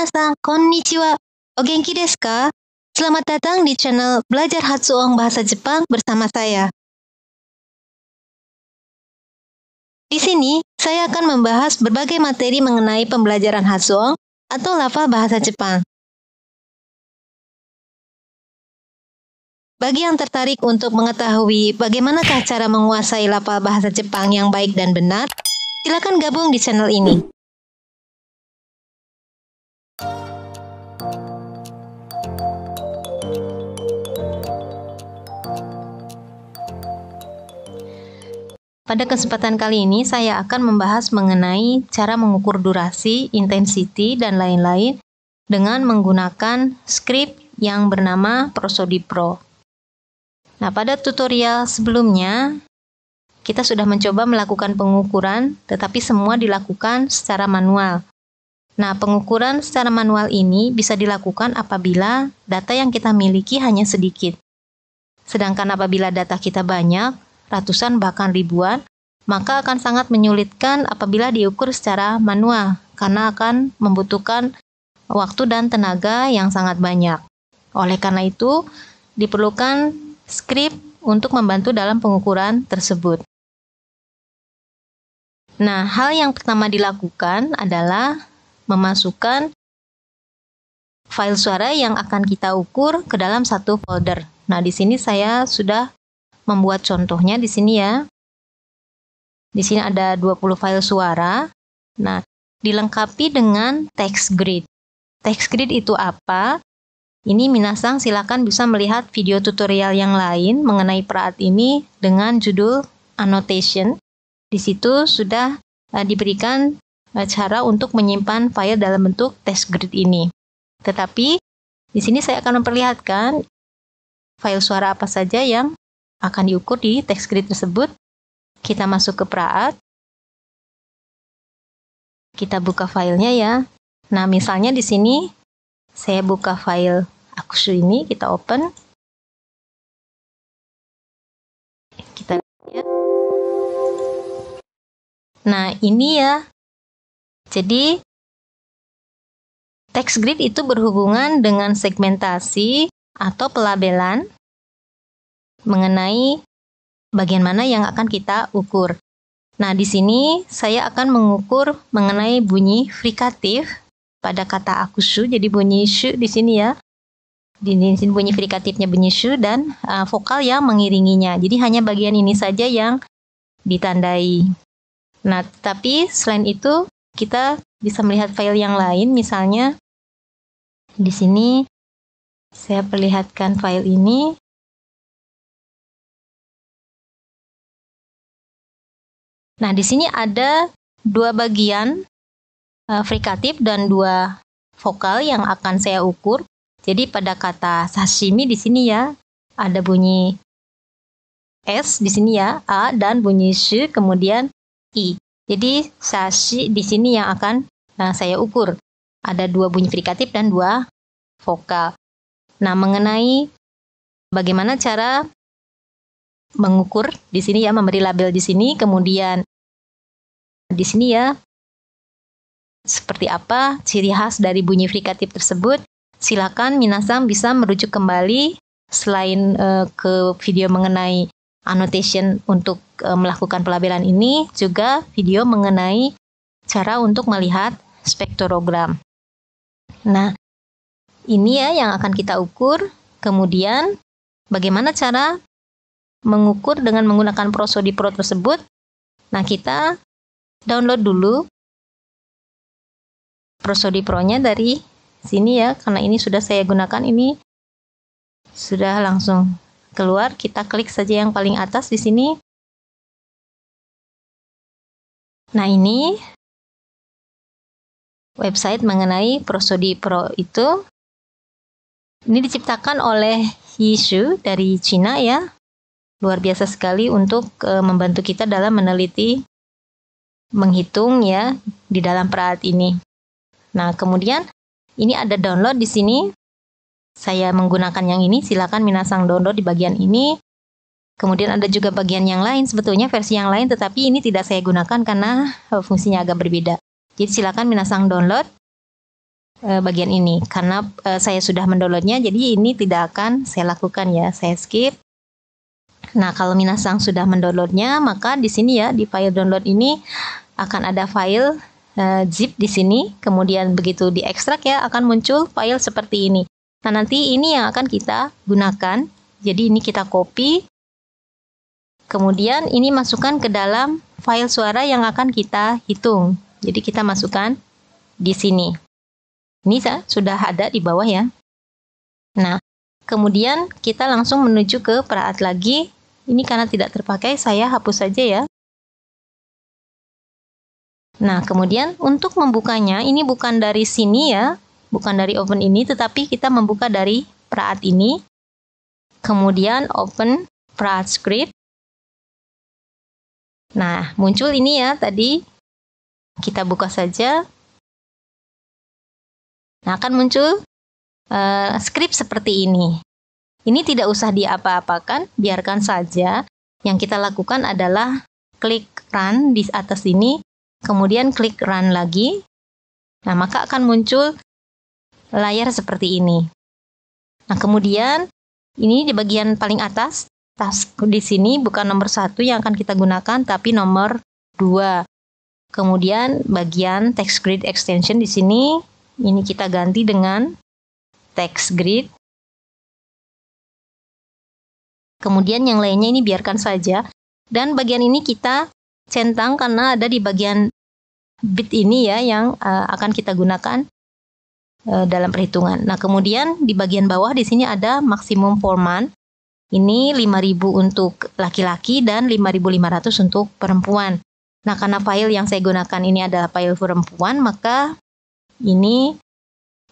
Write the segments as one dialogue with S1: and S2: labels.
S1: Minasan, konnichiwa. O genki desu ka? Selamat datang di channel Belajar Hatsuong Bahasa Jepang bersama saya. Di sini, saya akan membahas berbagai materi mengenai pembelajaran Hatsuong atau lafal bahasa Jepang. Bagi yang tertarik untuk mengetahui bagaimanakah cara menguasai lafal bahasa Jepang yang baik dan benar, silakan gabung di channel ini. Pada kesempatan kali ini, saya akan membahas mengenai cara mengukur durasi, intensity, dan lain-lain dengan menggunakan script yang bernama Prosody Pro. Nah, pada tutorial sebelumnya, kita sudah mencoba melakukan pengukuran, tetapi semua dilakukan secara manual. Nah, pengukuran secara manual ini bisa dilakukan apabila data yang kita miliki hanya sedikit. Sedangkan apabila data kita banyak, ratusan bahkan ribuan, maka akan sangat menyulitkan apabila diukur secara manual, karena akan membutuhkan waktu dan tenaga yang sangat banyak. Oleh karena itu, diperlukan script untuk membantu dalam pengukuran tersebut. Nah, hal yang pertama dilakukan adalah memasukkan file suara yang akan kita ukur ke dalam satu folder. Nah, di sini saya sudah membuat contohnya di sini ya. Di sini ada 20 file suara. Nah, dilengkapi dengan text grid. Text grid itu apa? Ini minasang silakan bisa melihat video tutorial yang lain mengenai peraat ini dengan judul annotation. Di situ sudah diberikan cara untuk menyimpan file dalam bentuk text grid ini. Tetapi di sini saya akan memperlihatkan file suara apa saja yang akan diukur di text grid tersebut. Kita masuk ke peraat. Kita buka filenya ya. Nah, misalnya di sini saya buka file Akushu ini, kita open. Kita lihat. Nah, ini ya. Jadi text grid itu berhubungan dengan segmentasi atau pelabelan mengenai bagian mana yang akan kita ukur. Nah, di sini saya akan mengukur mengenai bunyi frikatif pada kata akushu, jadi bunyi shu di sini ya. Di sini bunyi frikatifnya bunyi shu dan vokal yang mengiringinya. Jadi hanya bagian ini saja yang ditandai. Nah, tapi selain itu kita bisa melihat file yang lain, misalnya di sini saya perlihatkan file ini. Nah, di sini ada dua bagian frikatif dan dua vokal yang akan saya ukur. Jadi pada kata sashimi di sini ya, ada bunyi S di sini ya, A, dan bunyi sh, kemudian I. Jadi sashi di sini yang akan saya ukur. Ada dua bunyi frikatif dan dua vokal. Nah, mengenai bagaimana cara mengukur di sini ya, memberi label di sini, kemudian di sini ya seperti apa ciri khas dari bunyi frikatif tersebut. Silakan minasang bisa merujuk kembali selain ke video mengenai annotation untuk melakukan pelabelan ini, juga video mengenai cara untuk melihat spektrogram. Nah, ini ya yang akan kita ukur. Kemudian bagaimana cara mengukur dengan menggunakan Prosody Pro tersebut? Nah, kita download dulu Prosody Pro-nya dari sini ya, karena ini sudah saya gunakan, ini sudah langsung keluar. Kita klik saja yang paling atas di sini. Nah, ini website mengenai Prosody Pro itu. Ini diciptakan oleh Yishu dari Cina ya. Luar biasa sekali untuk membantu kita dalam meneliti, menghitung ya di dalam peraat ini. Nah, kemudian ini ada download di sini. Saya menggunakan yang ini, silakan minasang download di bagian ini. Kemudian ada juga bagian yang lain, sebetulnya versi yang lain, tetapi ini tidak saya gunakan karena fungsinya agak berbeda. Jadi silakan minasang download. bagian ini karena saya sudah mendownloadnya, jadi ini tidak akan saya lakukan ya, saya skip. Nah, kalau minasang sudah mendownloadnya, maka di sini ya di file download ini akan ada file zip di sini, kemudian begitu diekstrak ya akan muncul file seperti ini. Nah, nanti ini yang akan kita gunakan. Jadi ini kita copy, kemudian ini masukkan ke dalam file suara yang akan kita hitung. Jadi kita masukkan di sini. Ini sudah ada di bawah ya. Nah, kemudian kita langsung menuju ke peraat lagi. Ini karena tidak terpakai, saya hapus saja ya. Nah, kemudian untuk membukanya, ini bukan dari sini ya, bukan dari open ini, tetapi kita membuka dari peraat ini. Kemudian open peraat script. Nah, muncul ini ya tadi. Kita buka saja. Nah, akan muncul script seperti ini. Ini tidak usah diapa-apakan, biarkan saja. Yang kita lakukan adalah klik run di atas ini, kemudian klik run lagi. Nah, maka akan muncul layar seperti ini. Nah, kemudian ini di bagian paling atas, task di sini bukan nomor 1 yang akan kita gunakan, tapi nomor 2. Kemudian bagian text grid extension di sini, ini kita ganti dengan text grid. Kemudian yang lainnya ini biarkan saja. Dan bagian ini kita centang karena ada di bagian bit ini ya yang akan kita gunakan dalam perhitungan. Nah, kemudian di bagian bawah di sini ada maksimum format. Ini 5.000 untuk laki-laki dan 5.500 untuk perempuan. Nah, karena file yang saya gunakan ini adalah file perempuan, maka ini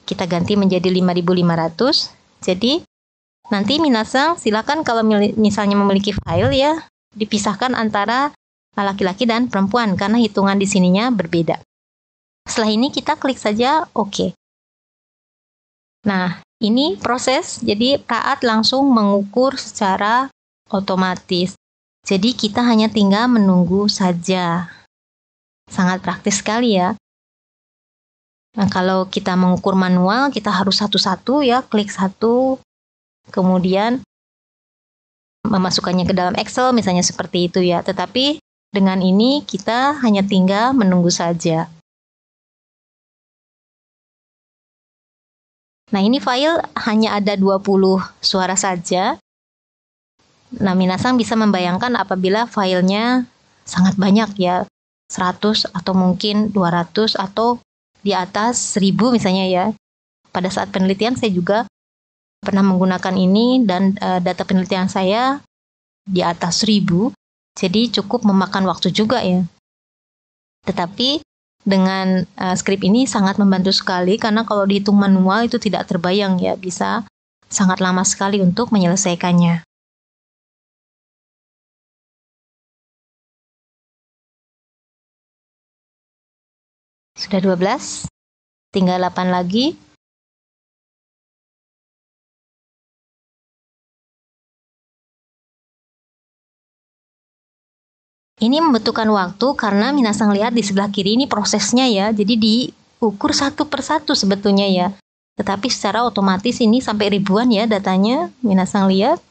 S1: kita ganti menjadi 5.500. Jadi nanti minasang silakan kalau misalnya memiliki file ya dipisahkan antara laki-laki dan perempuan karena hitungan di sininya berbeda. Setelah ini kita klik saja OK. Nah, ini proses, jadi peraat langsung mengukur secara otomatis. Jadi kita hanya tinggal menunggu saja. Sangat praktis sekali ya. Nah, kalau kita mengukur manual, kita harus satu-satu ya, klik satu, kemudian memasukkannya ke dalam Excel misalnya seperti itu ya. Tetapi dengan ini kita hanya tinggal menunggu saja. Nah, ini file hanya ada 20 suara saja. Nah, minasang bisa membayangkan apabila filenya sangat banyak ya, 100 atau mungkin 200 atau di atas 1000 misalnya ya. Pada saat penelitian saya juga pernah menggunakan ini dan data penelitian saya di atas 1000, jadi cukup memakan waktu juga ya. Tetapi dengan script ini sangat membantu sekali karena kalau dihitung manual itu tidak terbayang ya, bisa sangat lama sekali untuk menyelesaikannya. Sudah 12, tinggal 8 lagi. Ini membutuhkan waktu karena minasang lihat di sebelah kiri ini prosesnya ya, jadi diukur satu persatu sebetulnya ya. Tetapi secara otomatis ini sampai ribuan ya datanya, minasang lihat.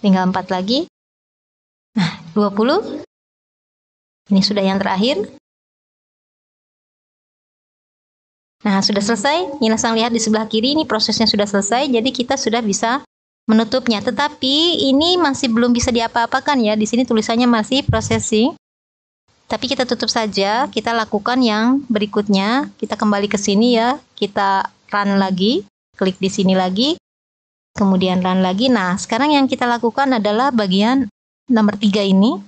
S1: Tinggal 4 lagi. Nah, 20. Ini sudah yang terakhir. Nah, sudah selesai. Minasang lihat di sebelah kiri, ini prosesnya sudah selesai. Jadi kita sudah bisa menutupnya. Tetapi ini masih belum bisa diapa-apakan ya. Di sini tulisannya masih processing. Tapi kita tutup saja. Kita lakukan yang berikutnya. Kita kembali ke sini ya. Kita run lagi. Klik di sini lagi. Kemudian run lagi. Nah, sekarang yang kita lakukan adalah bagian nomor 3 ini.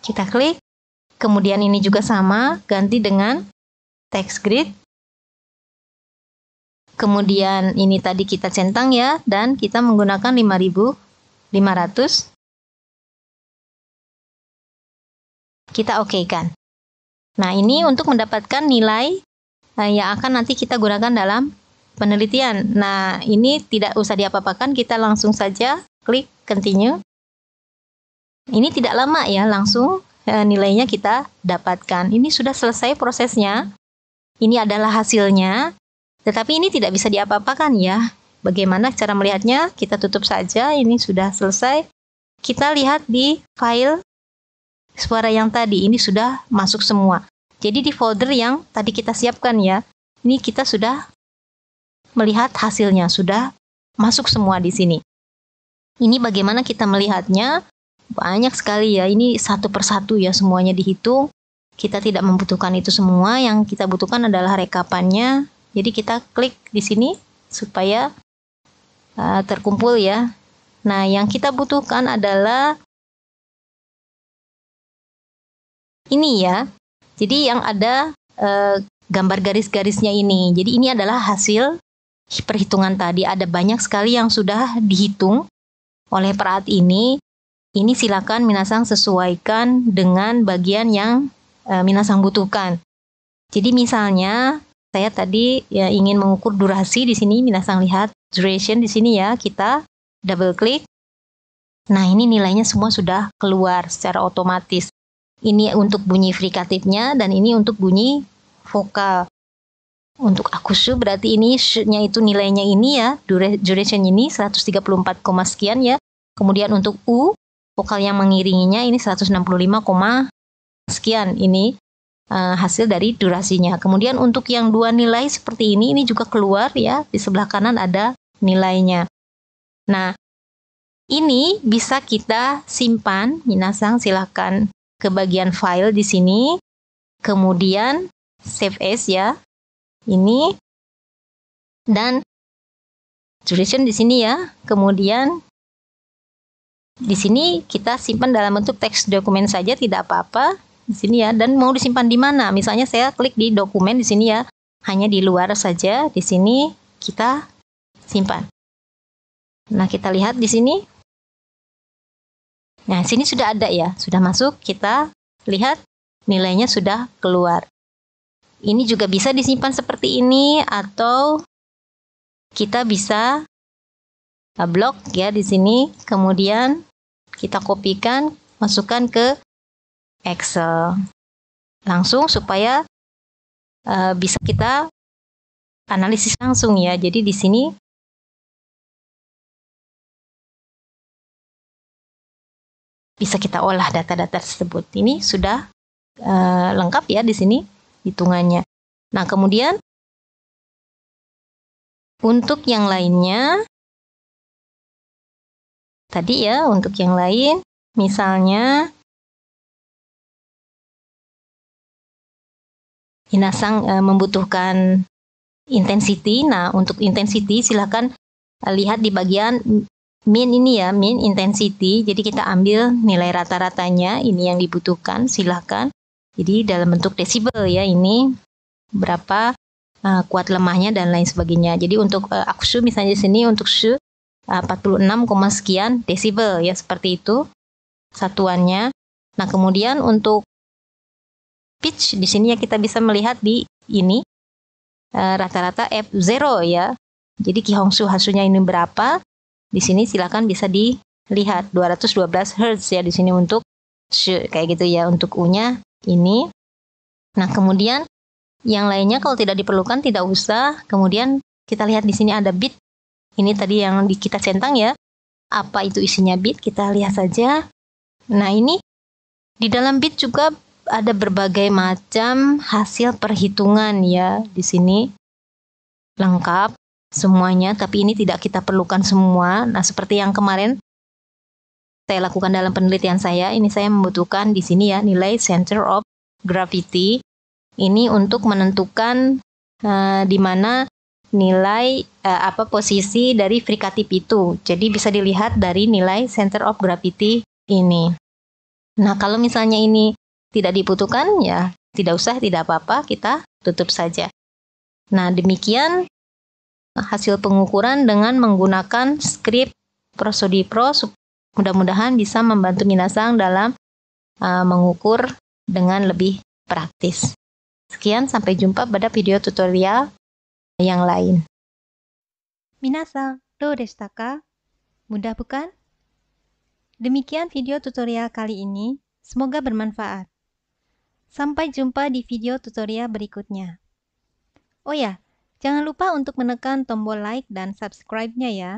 S1: Kita klik. Kemudian ini juga sama, ganti dengan text grid. Kemudian ini tadi kita centang ya, dan kita menggunakan 5.500. Kita oke-kan. Nah, ini untuk mendapatkan nilai yang akan nanti kita gunakan dalam penelitian. Nah, ini tidak usah diapa-apakan, kita langsung saja klik continue. Ini tidak lama ya, langsung nilainya kita dapatkan. Ini sudah selesai prosesnya. Ini adalah hasilnya, tetapi ini tidak bisa diapa-apakan ya. Bagaimana cara melihatnya? Kita tutup saja, ini sudah selesai. Kita lihat di file suara yang tadi, ini sudah masuk semua. Jadi di folder yang tadi kita siapkan ya, ini kita sudah melihat hasilnya, sudah masuk semua di sini. Ini bagaimana kita melihatnya? Banyak sekali ya, ini satu persatu ya, semuanya dihitung. Kita tidak membutuhkan itu semua, yang kita butuhkan adalah rekapannya. Jadi kita klik di sini supaya terkumpul ya. Nah, yang kita butuhkan adalah ini ya. Jadi yang ada gambar garis-garisnya ini. Jadi ini adalah hasil perhitungan tadi. Ada banyak sekali yang sudah dihitung oleh perangkat ini. Ini silakan minasang sesuaikan dengan bagian yang minasang butuhkan. Jadi misalnya saya tadi ya ingin mengukur durasi di sini, minasang lihat duration di sini ya, kita double klik. Nah, ini nilainya semua sudah keluar secara otomatis. Ini untuk bunyi frikatifnya dan ini untuk bunyi vokal. Untuk akushu berarti ini sh-nya itu nilainya ini ya, duration ini 134, sekian ya. Kemudian untuk u, vokal yang mengiringinya ini 165, sekian ini hasil dari durasinya. Kemudian untuk yang dua nilai seperti ini juga keluar ya, di sebelah kanan ada nilainya. Nah, ini bisa kita simpan, minasang silakan ke bagian file di sini, kemudian save as ya, ini, dan duration di sini ya, kemudian di sini kita simpan dalam bentuk teks dokumen saja, tidak apa-apa. Di sini ya, dan mau disimpan di mana? Misalnya saya klik di dokumen di sini ya, hanya di luar saja. Di sini kita simpan. Nah, kita lihat di sini. Nah, sini sudah ada ya, sudah masuk. Kita lihat nilainya sudah keluar. Ini juga bisa disimpan seperti ini atau kita bisa blok ya di sini. Kemudian kita kopikan, masukkan ke Excel langsung supaya bisa kita analisis langsung ya. Jadi di sini bisa kita olah data-data tersebut. Ini sudah lengkap ya di sini hitungannya. Nah, kemudian untuk yang lainnya tadi ya, untuk yang lain misalnya minasang membutuhkan intensity. Nah, untuk intensity silakan lihat di bagian min ini ya, min intensity. Jadi kita ambil nilai rata-ratanya, ini yang dibutuhkan, silakan. Jadi dalam bentuk desibel ya, ini berapa kuat lemahnya dan lain sebagainya. Jadi untuk akushu misalnya di sini untuk shu 46, sekian desibel ya, seperti itu satuannya. Nah, kemudian untuk pitch di sini ya kita bisa melihat di ini rata-rata F0 ya. Jadi Kihongsu Hasunya ini berapa? Di sini silakan bisa dilihat 212 Hz ya di sini untuk sh kayak gitu ya, untuk U-nya ini. Nah, kemudian yang lainnya kalau tidak diperlukan tidak usah. Kemudian kita lihat di sini ada bit. Ini tadi yang kita centang ya. Apa itu isinya bit? Kita lihat saja. Nah, ini di dalam bit juga ada berbagai macam hasil perhitungan ya. Di sini lengkap semuanya, tapi ini tidak kita perlukan semua. Nah, seperti yang kemarin saya lakukan dalam penelitian saya, ini saya membutuhkan di sini ya nilai center of gravity. Ini untuk menentukan di mana nilai posisi dari frikatif itu. Jadi bisa dilihat dari nilai center of gravity ini. Nah, kalau misalnya ini tidak dibutuhkan ya tidak usah, tidak apa-apa, kita tutup saja. Nah, demikian hasil pengukuran dengan menggunakan script Prosody Pro. Mudah-mudahan bisa membantu minasang dalam mengukur dengan lebih praktis. Sekian, sampai jumpa pada video tutorial yang lain. Minasan, do deshita ka? Mudah bukan? Demikian video tutorial kali ini. Semoga bermanfaat. Sampai jumpa di video tutorial berikutnya. Oh ya, jangan lupa untuk menekan tombol like dan subscribe-nya ya.